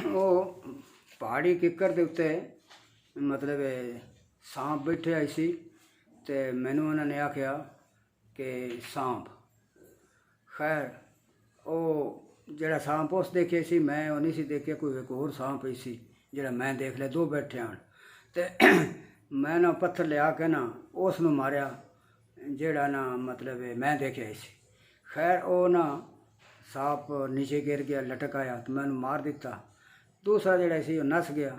ਉਹ ਪਹਾੜੀ ਕਿੱਕਰ ਦੇ ਉੱਤੇ ਮਤਲਬ ਸਾਂਪ ਬੈਠੇ ਆਈ ਸੀ ਤੇ ਮੈਨੂੰ ਉਹਨਾਂ ਨੇ ਆਖਿਆ ਕਿ ਸਾਂਪ ਖੈਰ ਉਹ ਜਿਹੜਾ ਸਾਂਪ ਉਸ ਦੇਖੇ ਸੀ ਮੈਂ ਉਹ ਨਹੀਂ ਸੀ ਦੇਖਿਆ, ਕੋਈ ਇੱਕ ਹੋਰ ਸਾਂਪ ਹੀ ਸੀ ਜਿਹੜਾ ਮੈਂ ਦੇਖ ਲਿਆ, ਦੋ ਬੈਠੇ ਹਨ ਤੇ ਮੈਂ ਨਾ ਪੱਥਰ ਲਿਆ ਕੇ ਨਾ ਉਸ ਨੂੰ ਮਾਰਿਆ ਜਿਹੜਾ ਨਾ ਮਤਲਬ ਮੈਂ ਦੇਖਿਆ ਸੀ। ਖੈਰ ਉਹ ਨਾ ਸਾਂਪ ਨੀਚੇ ਗਿਰ ਗਿਆ, ਲਟਕ ਆਇਆ ਤੇ ਮੈਂ ਉਹਨੂੰ ਮਾਰ ਦਿੱਤਾ। दूसरा जोड़ा सी नस गया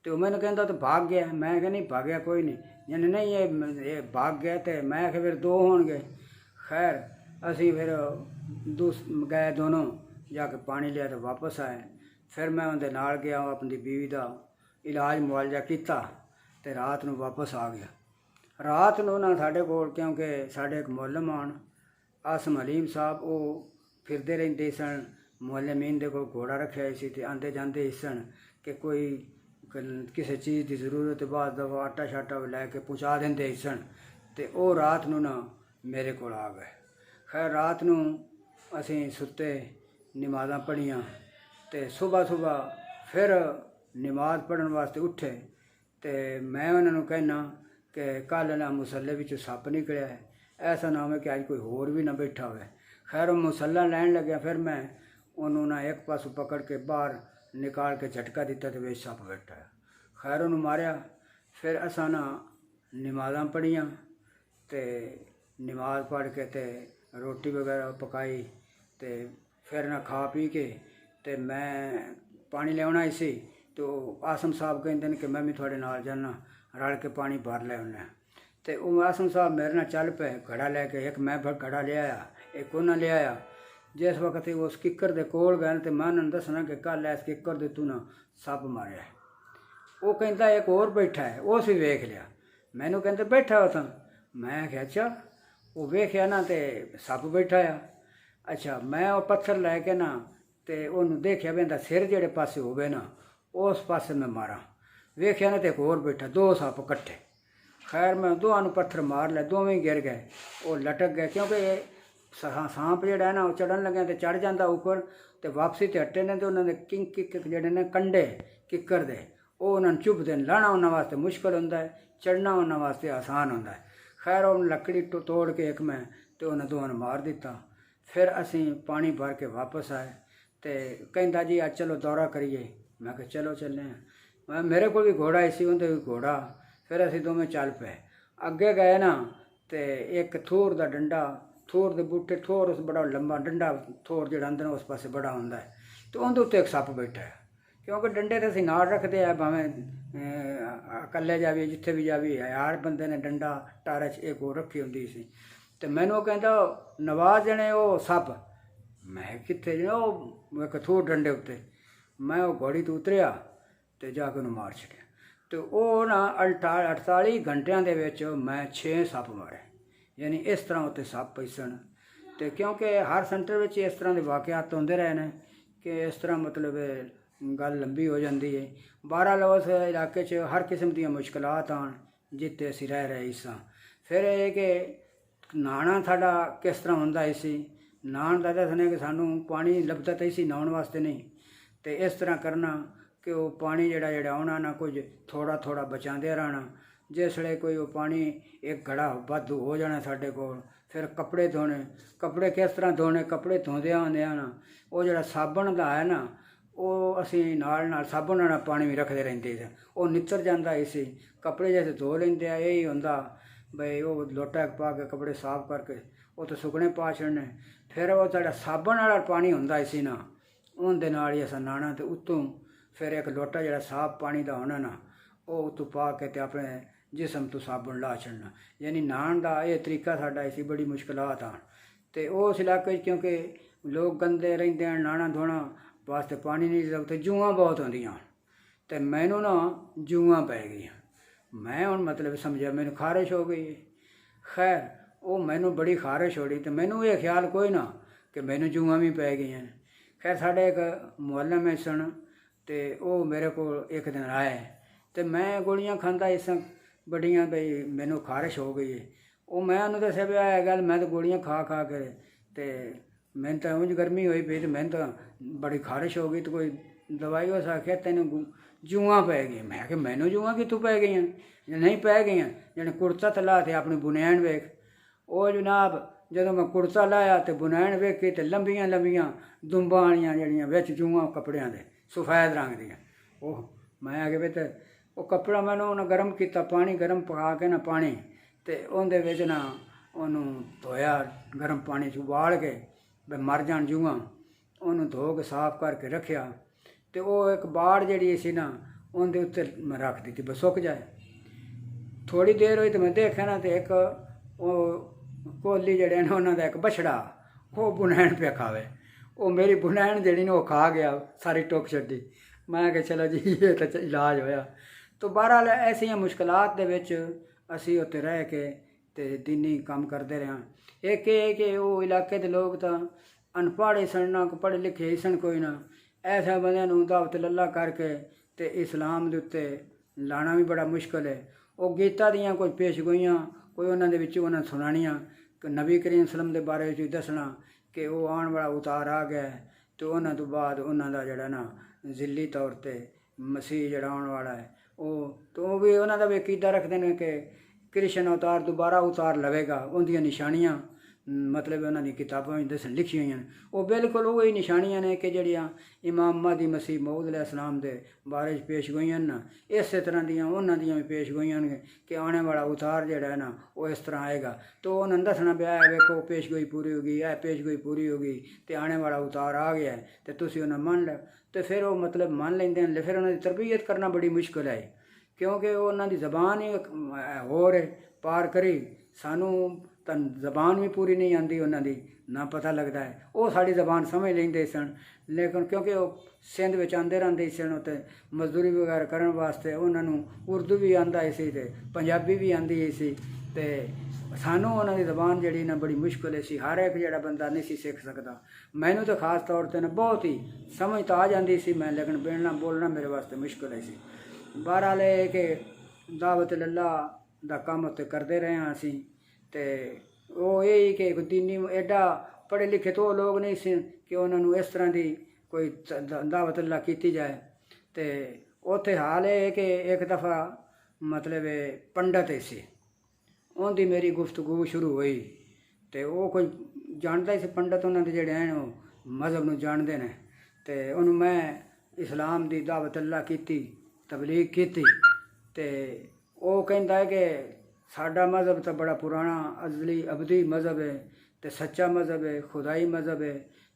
तो मैंने कहता तो भाग गया। मैं क्या नहीं भागया कोई नहीं, यानी नहीं ये भाग गया तो मैं क्या फिर दो होंगे। खैर असी फिर गए दोनों जाके पानी लिया तो वापस आए। फिर मैं उनके नाल गया, अपनी बीवी का इलाज मुआवजा किया तो रात को वापस आ गया। रात को ना साढ़े कोल क्योंकि साढ़े एक मुअल्लिम आन आसम हलीम साहब वो फिरते रहते सन। मुअल्लिमीन दे कोल घोड़ा रखा सी ते आंदे जांदे सन कि कोई किसी चीज़ की जरूरत बाद दफा आटा शाटा लैके पहुँचा देंदे सन ते ओ रात नूं ना मेरे कोल आ गए। खैर रात नूं असीं सुते, नमाज़ां पढ़ियां ते सुबह सुबह फिर नमाज पढ़न वास्ते उठे ते मैं उन्होंने कहना कि कल ना मुसल्ले विच सप निकलिया है, ऐसा ना हो कि अज कोई होर भी ना बैठा हो। खैर वो मुसल्ला लैन लग्या, फिर मैं उन्होंने ना एक पासों पकड़ के बाहर निकाल के झटका दिता तो वे सप बैठा है। खैर उन्होंने मारिया। फिर असा ना नमाज़ां पढ़ियां ते नमाज पढ़ के ते रोटी वगैरह पकाई ते फिर ना खा पी के ते मैं पानी लिया सी तो आसम साहब कहते कि मैं भी थोड़े नाल जाना, रल के पानी भर ले आना। तो आसम साहब मेरे नाल चल पे घड़ा लैके, एक मैं घड़ा ले आया एक उन्हें ले आया। जिस वक्त उस किक्कर के कोल गए तो मैं उन्होंने दसना कि कल इस किक्कर दे तू ना सप मारिया। वो कहता एक और बैठा है, उस भी वेख लिया। मैनू कहते बैठा हो था, मैं क्या अच्छा वो वेख्या ना तो सप बैठा आ। अच्छा मैं वो पत्थर लैके ना तो उन्होंने देखा भी सिर जेड़े पासे होवे ना उस पासे मैं मारा, वेख्या ना तो एक और बैठा, दो सप कट्ठे। खैर मैं दोनों पत्थर मार लिया, दोवें गिर गए, वो लटक गए क्योंकि सांप जोड़ा है ना वो चढ़न लगे तो चढ़ जाता ऊपर तो वापसी तो हटे ने तो उन्होंने किक जोड़े ने कंडे किक्कर दे वो उन्होंने चुभते हैं। लाना उन्होंने वास्ते मुश्किल होंदा है, चढ़ना उन्होंने वास्ते आसान होंदा है। खैर उन्हें लकड़ी तोड़ के एक मैं तो उन्हें दोनों मार दिता। फिर असी पानी भर के वापस आए तो कहता जी आज चलो दौरा करिए। मैं कहा चलो चलने हैं। मेरे को भी घोड़ा इसी उनके भी घोड़ा। फिर असी दोवें चल पे अगे गए ना तो एक थूर का डंडा, थोर के बूटे थोर उस बड़ा लंबा डंडा थोर जो अंदर उस पासे बड़ा होंदा है तो उनके उत्ते एक सप बैठा है। क्योंकि डंडे तो असीं नाल रखते हैं, भावें कल्ले जावी जिथे भी जावी हर बंदे ने डंडा टारे च एक होर रखी होंदी सी। तो मैनू कहता नवाज जने वो सप, मैं कित्थे जने वो एक थोर डंडे उत्ते। मैं वो घोड़ी तो उतरिया तो जाके उन्हें मार छड़िया। तो वो ना 48 घंटियां दे विच मैं 6 सप मारे, यानी इस तरह उत्ते सप पई सन। तो क्योंकि हर सेंटर में इस तरह के वाकयात होंदे रहे हैं कि इस तरह मतलब गल लंबी हो जाती है। बहरहाल उस इलाके च हर किस्म दी मुश्किलात आन जिते असीं रह रहे सां। फिर ये कि नहाना साडा किस तरह होंदा सी, नहान का दसने कि सानू पानी लभदा तो सी नहाउण वास्ते नहीं, तो इस तरह करना कि वो पानी जेड़ा आना ना कुछ थोड़ा थोड़ा बचाते रहना। जिसले कोई वो पानी एक घड़ा वाधू हो जाना साढ़े कोल, फिर कपड़े धोने। कपड़े किस तरह धोने, कपड़े धोंदिया होंदिया ना वो जो साबण का है ना वो असी नाल साबण वाला पानी भी रखते रहते थे, वो नितर जाता इसी। कपड़े जैसे धो लेंदे आ, यही होंदा बई वो लोटा पा के कपड़े साफ करके वो तो सुकने पा छड़ने। फिर वो जो साबण वाला पानी होंदा इसी ना उनके नाल ही असां नहाना। तो उत्तों फिर एक लोटा जो साफ पानी का होना ना वो उत्तों पा के ते अपने जिसम तो साबुन ला छड़ना। यानी नहान का यह तरीका साडा इसी। बड़ी मुश्किलात आन तो उस इलाके क्योंकि लोग गंदे रहिंदे हैं, नहाना धोना वास्ते पानी नहीं लगते, जूआं बहुत होंदियां। तो मैनू ना जूआं पै गई, मैं हुण मतलब समझा मैनू खारिश हो गई। खैर वो मैनू बड़ी खारिश हो रही तो मैनू ये ख्याल कोई ना कि मैनू जूआं भी पै गई हैं। खैर साढ़े एक मुअल्लिम सन तो वो मेरे को एक दिन आए तो मैं गोलियां खांदा इस बड़ियां बई मैनू खारिश हो गई है। वो मैं उन्होंने दस्या भी है गल मैं तो गोलियां खा खा के तो मैंने तो उंज गर्मी हुई पी तो मैंने तो बड़ी खारिश हो गई तो कोई ਦਵਾਈ ਉਸ ਆਖਿਆ ਤੈਨੂੰ ਜੂਆਂ ਪੈ ਗਈਆਂ। ਮੈਂ ਕਿ ਮੈਨੂੰ ਜੂਆਂ ਕਿੱਥੋਂ ਪੈ ਗਈਆਂ? ਨਹੀਂ ਪੈ ਗਈਆਂ, ਜਣੇ ਕੁੜਤਾ ਤਲਾ ਤੇ ਆਪਣੀ ਬੁਨੈਣ ਵੇਖ। ਉਹ ਜਨਾਬ ਜਦੋਂ ਮੈਂ ਕੁੜਤਾ ਲਾਇਆ ਤੇ ਬੁਨੈਣ ਵੇਖੀ ਤੇ ਲੰਬੀਆਂ ਲੰਬੀਆਂ ਦੁੰਬਾਂ ਵਾਲੀਆਂ ਜਿਹੜੀਆਂ ਵਿੱਚ ਜੂਆਂ ਕੱਪੜਿਆਂ ਦੇ ਸਫੈਦ ਰੰਗ ਦੀਆਂ। ਉਹ ਮੈਂ ਆ ਕੇ ਵੀ ਤੇ ਉਹ ਕੱਪੜਾ ਮੈਨੂੰ ਉਹਨੇ ਗਰਮ ਕੀਤਾ, ਪਾਣੀ ਗਰਮ ਪਕਾ ਕੇ ਨਾ ਪਾਣੀ ਤੇ ਉਹਦੇ ਵਿੱਚ ਨਾ ਉਹਨੂੰ ਧੋਇਆ, ਗਰਮ ਪਾਣੀ 'ਚ ਉਬਾਲ ਕੇ ਵੀ ਮਰ ਜਾਣ ਜੂਆਂ। ਉਹਨੂੰ ਧੋ ਕੇ ਸਾਫ਼ ਕਰਕੇ ਰੱਖਿਆ ਤੇ ਉਹ ਇੱਕ ਬਾੜ ਜਿਹੜੀ ਸੀ ਨਾ ਉਹਦੇ ਉੱਤੇ ਮੈਂ ਰੱਖ ਦਿੱਤੀ ਬਸ ਸੁੱਕ ਜਾਏ। ਥੋੜ੍ਹੀ ਦੇਰ ਹੋਈ ਤੇ ਮੈਂ ਦੇਖਿਆ ਨਾ ਤੇ ਇੱਕ ਉਹ ਕੋਲੀ ਜਿਹੜੇ ਨੇ ਉਹਨਾਂ ਦਾ ਇੱਕ ਬਛੜਾ ਉਹ ਬੁਨੈਣ ਪਿਆ ਖਾਵੇ। ਉਹ ਮੇਰੀ ਬੁਨੈਣ ਜਿਹੜੀ ਨੇ ਉਹ ਖਾ ਗਿਆ, ਸਾਰੀ ਟੁੱਕ ਛੱਡੀ। ਮੈਂ ਕਿਹਾ ਚਲੋ ਜੀ ਇਹ ਤਾਂ ਇਲਾਜ ਹੋਇਆ। ਤਾਂ ਬਹਰਹਾਲ ਐਸੀਆਂ ਮੁਸ਼ਕਲਾਤ ਦੇ ਵਿੱਚ ਅਸੀਂ ਉੱਥੇ ਰਹਿ ਕੇ ਤੇ ਦੀਨੀ ਕੰਮ ਕਰਦੇ ਰਹੇ। ਇੱਕ ਇਹ ਕਿ ਉਹ ਇਲਾਕੇ ਦੇ ਲੋਕ ਤਾਂ ਅਨਪੜ੍ਹ ਸਨ, ਨਾ ਪੜ੍ਹੇ ਲਿਖੇ ਸਨ ਕੋਈ ਨਾ। ਐਸਾ ਬੰਦਿਆਂ ਨੂੰ ਦਾਵਤ ਲੱਲਾ ਕਰਕੇ ਤੇ ਇਸਲਾਮ ਦੇ ਉੱਤੇ ਲਾਣਾ ਵੀ ਬੜਾ ਮੁਸ਼ਕਲ ਹੈ। ਉਹ ਗੀਤਾ ਦੀਆਂ ਕੋਈ ਪੇਸ਼ਗੋਈਆਂ ਕੋਈ ਉਹਨਾਂ ਦੇ ਵਿੱਚ ਉਹਨਾਂ ਸੁਣਾਉਣੀਆਂ ਕਿ ਨਬੀ ਕਰੀਮ ਸਲਮ ਦੇ ਬਾਰੇ ਵਿੱਚ ਦੱਸਣਾ ਕਿ ਉਹ ਆਉਣ ਵਾਲਾ ਉਤਾਰ ਆ ਗਿਆ ਅਤੇ ਉਹਨਾਂ ਤੋਂ ਬਾਅਦ ਉਹਨਾਂ ਦਾ ਜਿਹੜਾ ਨਾ ਜ਼ਿੱਲੀ ਤੌਰ 'ਤੇ ਮਸੀਹ ਜਿਹੜਾ ਆਉਣ ਵਾਲਾ ਹੈ ਉਹ ਵੀ ਉਹਨਾਂ ਦਾ ਵੀ ਅਕੀਦਾ ਰੱਖਦੇ ਨੇ ਕਿ ਕ੍ਰਿਸ਼ਨ ਅਵਤਾਰ ਦੁਬਾਰਾ ਉਤਾਰ ਲਵੇਗਾ। ਉਹਦੀਆਂ ਨਿਸ਼ਾਨੀਆਂ ਮਤਲਬ ਉਹਨਾਂ ਦੀ ਕਿਤਾਬਾਂ ਵਿੱਚ ਦੱਸਣ ਲਿਖੀਆਂ ਹੋਈਆਂ ਨੇ। ਉਹ ਬਿਲਕੁਲ ਉਹੀ ਨਿਸ਼ਾਨੀਆਂ ਨੇ ਕਿ ਜਿਹੜੀਆਂ ਇਮਾਮ ਮਹਦੀ ਮਸੀਹ ਮਊਦ अलैहिस्सलाम ਦੇ ਬਾਰੇ 'ਚ ਪੇਸ਼ ਗੋਈਆਂ ਨਾ, ਇਸੇ ਤਰ੍ਹਾਂ ਦੀਆਂ ਉਹਨਾਂ ਦੀਆਂ ਵੀ ਪੇਸ਼ ਗੋਈਆਂ ਨੇ ਕਿ ਆਉਣ ਵਾਲਾ ਉਤਾਰ ਜਿਹੜਾ ਹੈ ਨਾ ਉਹ ਇਸ ਤਰ੍ਹਾਂ ਆਏਗਾ। ਤਾਂ ਉਹਨਾਂ ਨੂੰ ਦੱਸਣਾ ਪਿਆ ਹੈ ਵੇਖੋ ਪੇਸ਼ਗੋਈ ਪੂਰੀ ਹੋ ਗਈ, ਇਹ ਪੇਸ਼ਗੋਈ ਪੂਰੀ ਹੋ ਗਈ ਅਤੇ ਆਉਣ ਵਾਲਾ ਉਤਾਰ ਆ ਗਿਆ ਅਤੇ ਤੁਸੀਂ ਉਹਨਾਂ ਮੰਨ ਲਓ। ਅਤੇ ਫਿਰ ਉਹ ਮਤਲਬ ਮੰਨ ਲੈਂਦੇ ਨੇ। ਫਿਰ ਉਹਨਾਂ ਦੀ ਤਰਬੀਅਤ ਕਰਨਾ ਬੜੀ ਮੁਸ਼ਕਿਲ ਹੈ ਕਿਉਂਕਿ ਉਹਨਾਂ ਦੀ ਜ਼ਬਾਨ ਹੀ ਹੋਰ ਪਾਰ ਕਰੀ। ਸਾਨੂੰ ਤਾਂ ਜ਼ਬਾਨ ਵੀ ਪੂਰੀ ਨਹੀਂ ਆਉਂਦੀ ਉਹਨਾਂ ਦੀ, ਨਾ ਪਤਾ ਲੱਗਦਾ ਹੈ। ਉਹ ਸਾਡੀ ਜ਼ਬਾਨ ਸਮਝ ਲੈਂਦੇ ਸਨ ਲੇਕਿਨ ਕਿਉਂਕਿ ਉਹ ਸਿੰਧ ਵਿੱਚ ਆਉਂਦੇ ਰਹਿੰਦੇ ਸਨ ਉੱਥੇ ਮਜ਼ਦੂਰੀ ਵਗੈਰਾ ਕਰਨ ਵਾਸਤੇ, ਉਹਨਾਂ ਨੂੰ ਉਰਦੂ ਵੀ ਆਉਂਦਾ ਸੀ ਅਤੇ ਪੰਜਾਬੀ ਵੀ ਆਉਂਦੀ ਸੀ ਅਤੇ ਸਾਨੂੰ ਉਹਨਾਂ ਦੀ ਜ਼ਬਾਨ ਜਿਹੜੀ ਨਾ ਬੜੀ ਮੁਸ਼ਕਿਲ ਸੀ। ਹਰ ਇੱਕ ਜਿਹੜਾ ਬੰਦਾ ਨਹੀਂ ਸੀ ਸਿੱਖ ਸਕਦਾ। ਮੈਨੂੰ ਤਾਂ ਖਾਸ ਤੌਰ 'ਤੇ ਨਾ ਬਹੁਤ ਹੀ ਸਮਝ ਤਾਂ ਆ ਜਾਂਦੀ ਸੀ ਮੈਂ, ਲੇਕਿਨ ਬੋਲਣਾ ਬੋਲਣਾ ਮੇਰੇ ਵਾਸਤੇ ਮੁਸ਼ਕਿਲ ਸੀ। ਬਹਰਹਾਲ ਇਹ ਕਿ ਦਾਵਤ ਲੱਲਾ ਦਾ ਕੰਮ ਉੱਤੇ ਕਰਦੇ ਰਹੇ ਹਾਂ ਅਸੀਂ। ਅਤੇ ਉਹ ਇਹ ਹੀ ਕਿ ਦੀਨੀ ਐਡਾ ਪੜ੍ਹੇ ਲਿਖੇ ਤੋਂ ਉਹ ਲੋਕ ਨਹੀਂ ਸੀ ਕਿ ਉਹਨਾਂ ਨੂੰ ਇਸ ਤਰ੍ਹਾਂ ਦੀ ਕੋਈ ਦਾਵਤ ਅੱਲਾ ਕੀਤੀ ਜਾਏ। ਅਤੇ ਉੱਥੇ ਹਾਲ ਇਹ ਕਿ ਇੱਕ ਦਫਾ ਮਤਲਬ ਪੰਡਤ ਸੀ, ਉਹਦੀ ਮੇਰੀ ਗੁਫ਼ਤਗੂ ਸ਼ੁਰੂ ਹੋਈ ਅਤੇ ਉਹ ਕੋਈ ਜਾਣਦਾ ਹੀ ਸੀ ਪੰਡਤ, ਉਹਨਾਂ ਦੇ ਜਿਹੜੇ ਹਨ ਉਹ ਮਜ਼ਹਬ ਨੂੰ ਜਾਣਦੇ ਨੇ। ਅਤੇ ਉਹਨੂੰ ਮੈਂ ਇਸਲਾਮ ਦੀ ਦਾਵਤ ਅੱਲਾ ਕੀਤੀ, ਤਬਲੀਗ ਕੀਤੀ ਅਤੇ ਉਹ ਕਹਿੰਦਾ ਹੈ ਕਿ ਸਾਡਾ ਮਜ਼ਹਬ ਤਾਂ ਬੜਾ ਪੁਰਾਣਾ ਅਜ਼ਲੀ ਅਬਦੀ ਮਜ਼ਹਬ ਹੈ ਅਤੇ ਸੱਚਾ ਮਜ਼ਹਬ ਹੈ, ਖੁਦਾਈ ਮਜ਼ਹਬ ਹੈ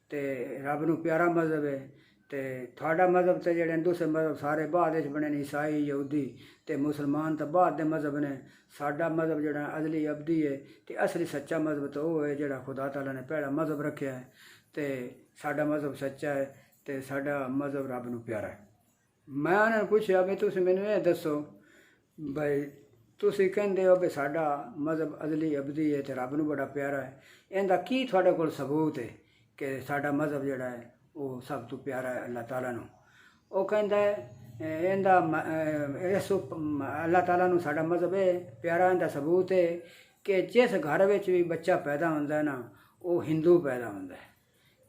ਅਤੇ ਰੱਬ ਨੂੰ ਪਿਆਰਾ ਮਜ਼ਹਬ ਹੈ। ਅਤੇ ਤੁਹਾਡਾ ਮਜ਼ਹਬ ਤਾਂ ਜਿਹੜੇ ਦੂਸਰੇ ਮਜ਼ਹਬ ਸਾਰੇ ਬਾਅਦ ਵਿੱਚ ਬਣੇ ਨੇ, ਈਸਾਈ ਯਹੂਦੀ ਅਤੇ ਮੁਸਲਮਾਨ ਤਾਂ ਬਾਅਦ ਦੇ ਮਜ਼ਹਬ ਨੇ। ਸਾਡਾ ਮਜ਼ਹਬ ਜਿਹੜਾ ਅਜ਼ਲੀ ਅਬਦੀ ਹੈ ਅਤੇ ਅਸਲੀ ਸੱਚਾ ਮਜ਼ਹਬ ਤਾਂ ਉਹ ਹੈ ਜਿਹੜਾ ਖੁਦਾ ਤਾਲਾ ਨੇ ਪਹਿਲਾ ਮਜ਼ਹਬ ਰੱਖਿਆ ਹੈ ਅਤੇ ਸਾਡਾ ਮਜ਼ਹਬ ਸੱਚਾ ਹੈ ਅਤੇ ਸਾਡਾ ਮਜ਼ਹਬ ਰੱਬ ਨੂੰ ਪਿਆਰਾ ਹੈ। ਮੈਂ ਉਹਨਾਂ ਨੂੰ ਪੁੱਛਿਆ ਵੀ ਤੁਸੀਂ ਮੈਨੂੰ ਇਹ ਦੱਸੋ ਬਈ ਤੁਸੀਂ ਕਹਿੰਦੇ ਹੋ ਵੀ ਸਾਡਾ ਮਜ਼ਹਬ ਅਜ਼ਲੀ ਅਬਦੀ ਹੈ ਅਤੇ ਰੱਬ ਨੂੰ ਬੜਾ ਪਿਆਰਾ ਹੈ, ਇਹਦਾ ਕੀ ਤੁਹਾਡੇ ਕੋਲ ਸਬੂਤ ਹੈ ਕਿ ਸਾਡਾ ਮਜ਼ਹਬ ਜਿਹੜਾ ਹੈ ਉਹ ਸਭ ਤੋਂ ਪਿਆਰਾ ਹੈ ਅੱਲਾਹ ਤਾਲਾ ਨੂੰ? ਉਹ ਕਹਿੰਦਾ ਇਹਦਾ ਇਸ ਅੱਲਾਹ ਤਾਲਾ ਨੂੰ ਸਾਡਾ ਮਜ਼ਹਬ ਹੈ ਪਿਆਰਾ, ਇਹਦਾ ਸਬੂਤ ਹੈ ਕਿ ਜਿਸ ਘਰ ਵਿੱਚ ਵੀ ਬੱਚਾ ਪੈਦਾ ਹੁੰਦਾ ਨਾ ਉਹ ਹਿੰਦੂ ਪੈਦਾ ਹੁੰਦਾ ਹੈ,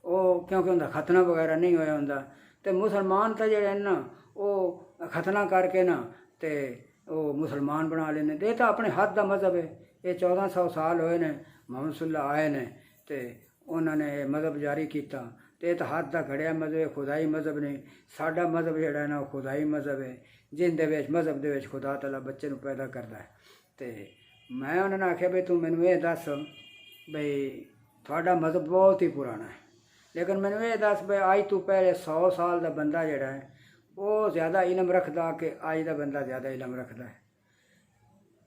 ਉਹ ਕਿਉਂਕਿ ਉਹਦਾ ਖਤਨਾ ਵਗੈਰਾ ਨਹੀਂ ਹੋਇਆ ਹੁੰਦਾ। ਅਤੇ ਮੁਸਲਮਾਨ ਤਾਂ ਜਿਹੜੇ ਨਾ ਉਹ ਖਤਨਾ ਕਰਕੇ ਨਾ ਅਤੇ ਉਹ ਮੁਸਲਮਾਨ ਬਣਾ ਲੈਂਦੇ। ਇਹ ਤਾਂ ਆਪਣੇ ਹੱਥ ਦਾ ਮਜ਼ਹਬ ਹੈ। ਇਹ 1400 ਸਾਲ ਹੋਏ ਨੇ ਮੁਹੰਮਦ ਸੱਲਾ ਆਏ ਨੇ ਅਤੇ ਉਹਨਾਂ ਨੇ ਮਜ਼ਹਬ ਜਾਰੀ ਕੀਤਾ ਅਤੇ ਇਹ ਤਾਂ ਹੱਥ ਦਾ ਘੜਿਆ ਮਜ਼ਹਬ ਹੈ, ਖੁਦਾਈ ਮਜ਼ਹਬ ਨਹੀਂ। ਸਾਡਾ ਮਜ਼ਹਬ ਜਿਹੜਾ ਨਾ ਉਹ ਖੁਦਾਈ ਮਜ਼ਹਬ ਹੈ ਜਿਹਦੇ ਵਿੱਚ ਮਜ਼ਹਬ ਦੇ ਵਿੱਚ ਖੁਦਾ ਤਾਲਾ ਬੱਚੇ ਨੂੰ ਪੈਦਾ ਕਰਦਾ ਹੈ। ਅਤੇ ਮੈਂ ਉਹਨਾਂ ਨੇ ਆਖਿਆ ਵੀ ਤੂੰ ਮੈਨੂੰ ਇਹ ਦੱਸ ਬਈ ਤੁਹਾਡਾ ਮਜ਼ਹਬ ਬਹੁਤ ਹੀ ਪੁਰਾਣਾ ਹੈ, ਲੇਕਿਨ ਮੈਨੂੰ ਇਹ ਦੱਸ ਬਈ ਅੱਜ ਤੋਂ ਪਹਿਲੇ 100 ਸਾਲ ਦਾ ਬੰਦਾ ਜਿਹੜਾ ਹੈ ਉਹ ਜ਼ਿਆਦਾ ਇਲਮ ਰੱਖਦਾ ਕਿ ਅੱਜ ਦਾ ਬੰਦਾ ਜ਼ਿਆਦਾ ਇਲਮ ਰੱਖਦਾ ਹੈ?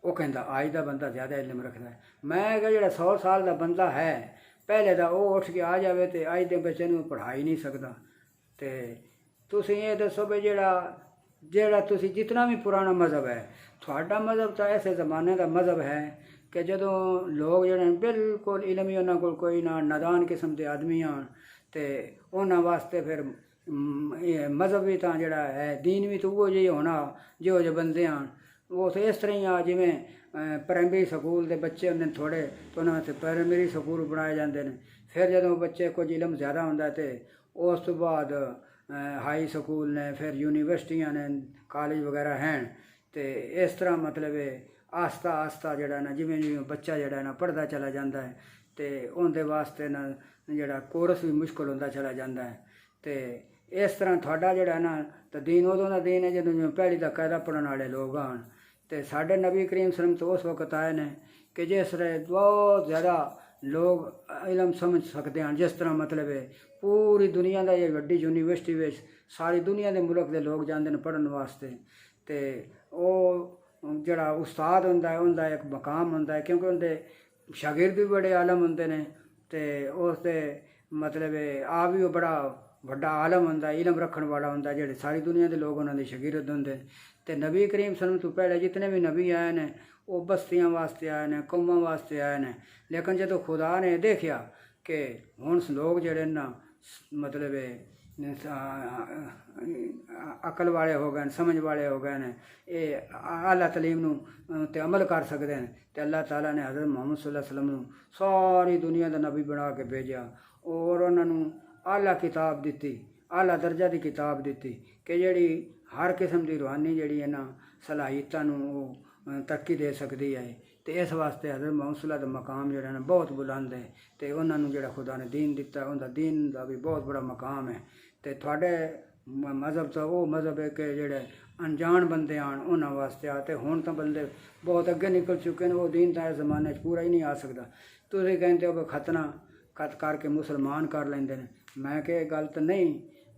ਉਹ ਕਹਿੰਦਾ ਅੱਜ ਦਾ ਬੰਦਾ ਜ਼ਿਆਦਾ ਇਲਮ ਰੱਖਦਾ ਹੈ। ਮੈਂ ਕਿਹਾ ਜਿਹੜਾ 100 ਸਾਲ ਦਾ ਬੰਦਾ ਹੈ ਪਹਿਲੇ ਦਾ ਉਹ ਉੱਠ ਕੇ ਆ ਜਾਵੇ ਅਤੇ ਅੱਜ ਦੇ ਬੱਚੇ ਨੂੰ ਪੜ੍ਹਾ ਹੀ ਨਹੀਂ ਸਕਦਾ। ਅਤੇ ਤੁਸੀਂ ਇਹ ਦੱਸੋ ਵੀ ਜਿਹੜਾ ਤੁਸੀਂ ਜਿਤਨਾ ਵੀ ਪੁਰਾਣਾ ਮਜ਼ਹਬ ਹੈ ਤੁਹਾਡਾ ਮਜ਼ਹਬ ਤਾਂ ਐਸੇ ਜ਼ਮਾਨੇ ਦਾ ਮਜ਼ਹਬ ਹੈ ਕਿ ਜਦੋਂ ਲੋਕ ਜਿਹੜੇ ਬਿਲਕੁਲ ਇਲਮ ਹੀ ਉਹਨਾਂ ਕੋਲ ਕੋਈ ਨਾ, ਨਾਦਾਨ ਕਿਸਮ ਦੇ ਆਦਮੀ ਆਉਣ ਅਤੇ ਉਹਨਾਂ ਵਾਸਤੇ ਫਿਰ ਮਜ਼ਹਬ ਵੀ ਤਾਂ ਜਿਹੜਾ ਹੈ ਦੀਨ ਵੀ ਤਾਂ ਉਹ ਜਿਹੀ ਹੋਣਾ ਜਿਹੋ ਜਿਹੇ ਬੰਦੇ ਆਉਣ। ਉਹ ਤਾਂ ਇਸ ਤਰ੍ਹਾਂ ਹੀ ਆ ਜਿਵੇਂ ਪ੍ਰਾਇਮਰੀ ਸਕੂਲ ਦੇ ਬੱਚੇ ਹੁੰਦੇ ਨੇ ਥੋੜ੍ਹੇ ਤਾਂ ਉਹਨਾਂ ਵਾਸਤੇ ਪ੍ਰਾਇਮਰੀ ਸਕੂਲ ਬਣਾਏ ਜਾਂਦੇ ਨੇ। ਫਿਰ ਜਦੋਂ ਬੱਚੇ ਕੁਝ ਇਲਮ ਜ਼ਿਆਦਾ ਹੁੰਦਾ ਅਤੇ ਉਸ ਤੋਂ ਬਾਅਦ हाई स्कूल ने, फिर यूनिवर्सिटियां ने, कॉलेज वगैरह हैं। तो इस तरह मतलब आस्ता आस्ता जड़ा ना जिमें जिमें बच्चा जड़ा ना पढ़ता चला जाता है तो उनके वास्ते ना जड़ा कोर्स भी मुश्किल होता चला जाता है। तो इस तरह थोड़ा जड़ा ना तो दीन उदों का दीन है जो पहली तक कायदा पढ़ने वाले लोग आन। तो साढ़े नबी करीम सल्लम तो उस वक्त आए ने कि जिस तरह बहुत ज़्यादा लोग इलम समझ सकते हैं। जिस तरह मतलब पूरी दुनिया का ये वड्डी यूनिवर्सिटी में सारी दुनिया के मुल्क के लोग जाते हैं पढ़ने वास्ते। तो वो जड़ा उस्ताद होंदा है उनका एक मकाम होंदा है, क्योंकि उनके शागिर्द भी बड़े आलम होंदे ने। तो उसते मतलब आप भी वो बड़ा वड्डा आलम होंदा है, इलम रखने वाला होंदा है, जेड़े सारी दुनिया के लोग उन्होंने शागिर्द होंदे। तो नबी करीम सल्लल्लाहु अलैहि वसल्लम तो पहले जितने भी नबी आए ने वो बस्तियां वास्ते आए ने, कौमां वास्ते आए ने। लेकिन जो खुदा ने देखा कि हुण लोग जड़े ना मतलब अकल वाले हो गए, समझ वाले हो गए हैं, ये आला तलीम नूं ते अमल कर सकते हैं। तो अल्लाह ताला ने हज़रत मुहम्मद सल्लल्लाहु अलैहि वसल्लम नूं सारी दुनिया का नबी बना के भेजा और उन्होंने आला किताब दी, आला दर्जा की किताब दी कि जिहड़ी हर किस्म की रूहानी जिहड़ी है ना सलाहियतां नूं तरक्की दे सकती है। तो इस वास्ते हज़रत मुहम्मद सल्लल्लाहु अलैहि वसल्लम का मकाम जिहड़ा ना बहुत बुलंद है। तो उन्होंने जिहड़ा खुदा ने दीन दिता उनका दीन का भी बहुत बड़ा मकाम है। तो थोड़े मज़हब तो वो मज़हब है कि जेड़े अनजान बंदे आन उन्होंने वास्ते आते। हुण तो बंदे बहुत अगे निकल चुके हैं, वो दीन तो इस जमाने पूरा ही नहीं आ सकता। तुसीं कहते हो कि खतना करके मुसलमान कर लेंदे ने, मैं कि गलत नहीं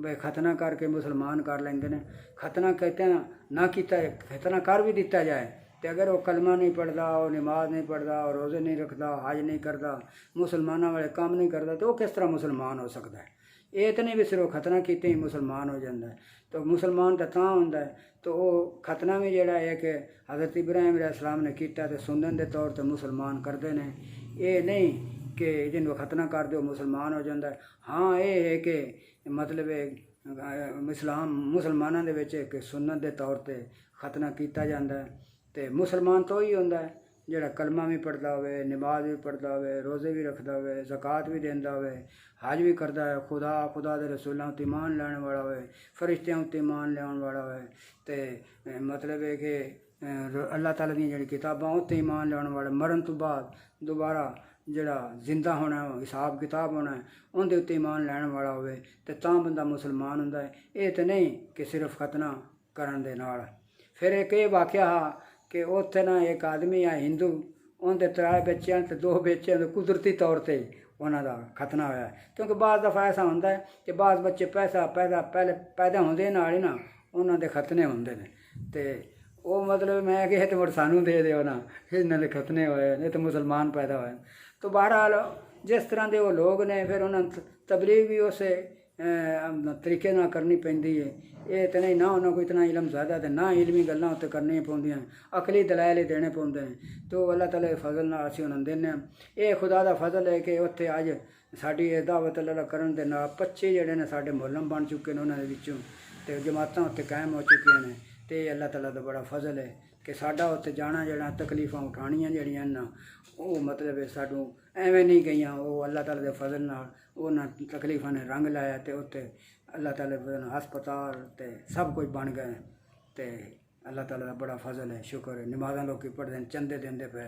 भाई खतना करके मुसलमान कर लेंदे ने। खतना कहते हैं ना किया खतना कर भी दिता जाए तो अगर वो कलमा नहीं पढ़ता, वो नमाज नहीं पढ़ता, और रोज़े नहीं रखता, हज नहीं करता, मुसलमानों वाले काम नहीं करता, तो वो किस तरह मुसलमान हो सकता है। ये तो नहीं भी सिर्फ खतना किते ही मुसलमान हो जाता है। तो मुसलमान तो होंदा है। तो वो खतना भी जोड़ा है कि हज़रत इब्राहिम अलैहिस्सलाम ने किया तो सुनन के तौर पर मुसलमान करते हैं। ये नहीं कि जिन्होंने खतना कर दो मुसलमान हो जाता है। हाँ ये है कि मतलब इस्लाम मुसलमानों के एक सुन्नत के तौर पर खतना किया जाता है। तो मुसलमान तो ही होंदा है जोड़ा कलमा भी पढ़ता हो, नमाज भी पढ़ता हो, रोज़े भी रखता हो, ज़कात भी देंदा हो, हज भी करता है, खुदा के रसूलों उत्ते ईमान लाने वाला हो, फरिश्तियां उत्ते ईमान लाने वाला हो। तो मतलब है कि अल्लाह ताला दी जिहड़ी किताबां उत्ते ईमान लाने वाला, मरन तो बाद दोबारा जड़ा जिंदा होना हिसाब किताब होना उनके उत्ते ईमान लैन वाला होवे तो बंदा मुसलमान होंदा है। ये तो नहीं कि सिर्फ खतना करन दे नाल। फिर एक ये वाक़या हा कि उत्थे ना एक आदमी है हिंदू, उनके 3 बच्चे तो 2 बच्चे तो कुदरती तौर पर उन्होंने खतना होया। क्योंकि बाद दफ़ा ऐसा होंदा है कि बाद बच्चे पैदा होंदे नाल ही ना उन्होंने खतने होंदे ने। तो वो मतलब मैं कि तो मुड़ सानू दे दिओ ना, इन्होंने खतने होए, नहीं तो मुसलमान पैदा होए। तो बहरहाल जिस तरह के वो लोग ने फिर उन्होंने तबलीग भी उस तरीके ना करनी पैंदी है। ये तो नहीं ना उन्होंने कोई इतना इलम ज़्यादा तो ना इलमी गल्लां उत्ते करनी पौंदियां, अकली दलाइल ही देने पौंदे हैं। तो अल्लाह ताला दे फजल नाल असीं उन्होंने दिंदे हां। ये खुदा दा फजल है कि उत्थे अज साडी दावत अल्लाह करन दे नाल 25 जिहड़े ने साडे मुअल्लम बन चुके हैं उन्होंने विचों, ते जमातां उत्ते कायम हो चुकियां ने। तो अल्लाह ताला दा बड़ा फजल है कि साडा उत्ते जाना जेड़ा तकलीफां उठानियां जेहड़ियां ना वो मतलब सानू एवें नहीं गईयां, वो अल्लाह ताला दे फजल नाल उन्हां तकलीफां ने रंग लाया तो उत्ते अल्लाह ताला दे हस्पताल ते सब कुछ बन गए। तो अल्लाह ताला दा बड़ा फजल है, शुक्र है। नमाज़ां लोग पढ़दे चंदे देंदे पे।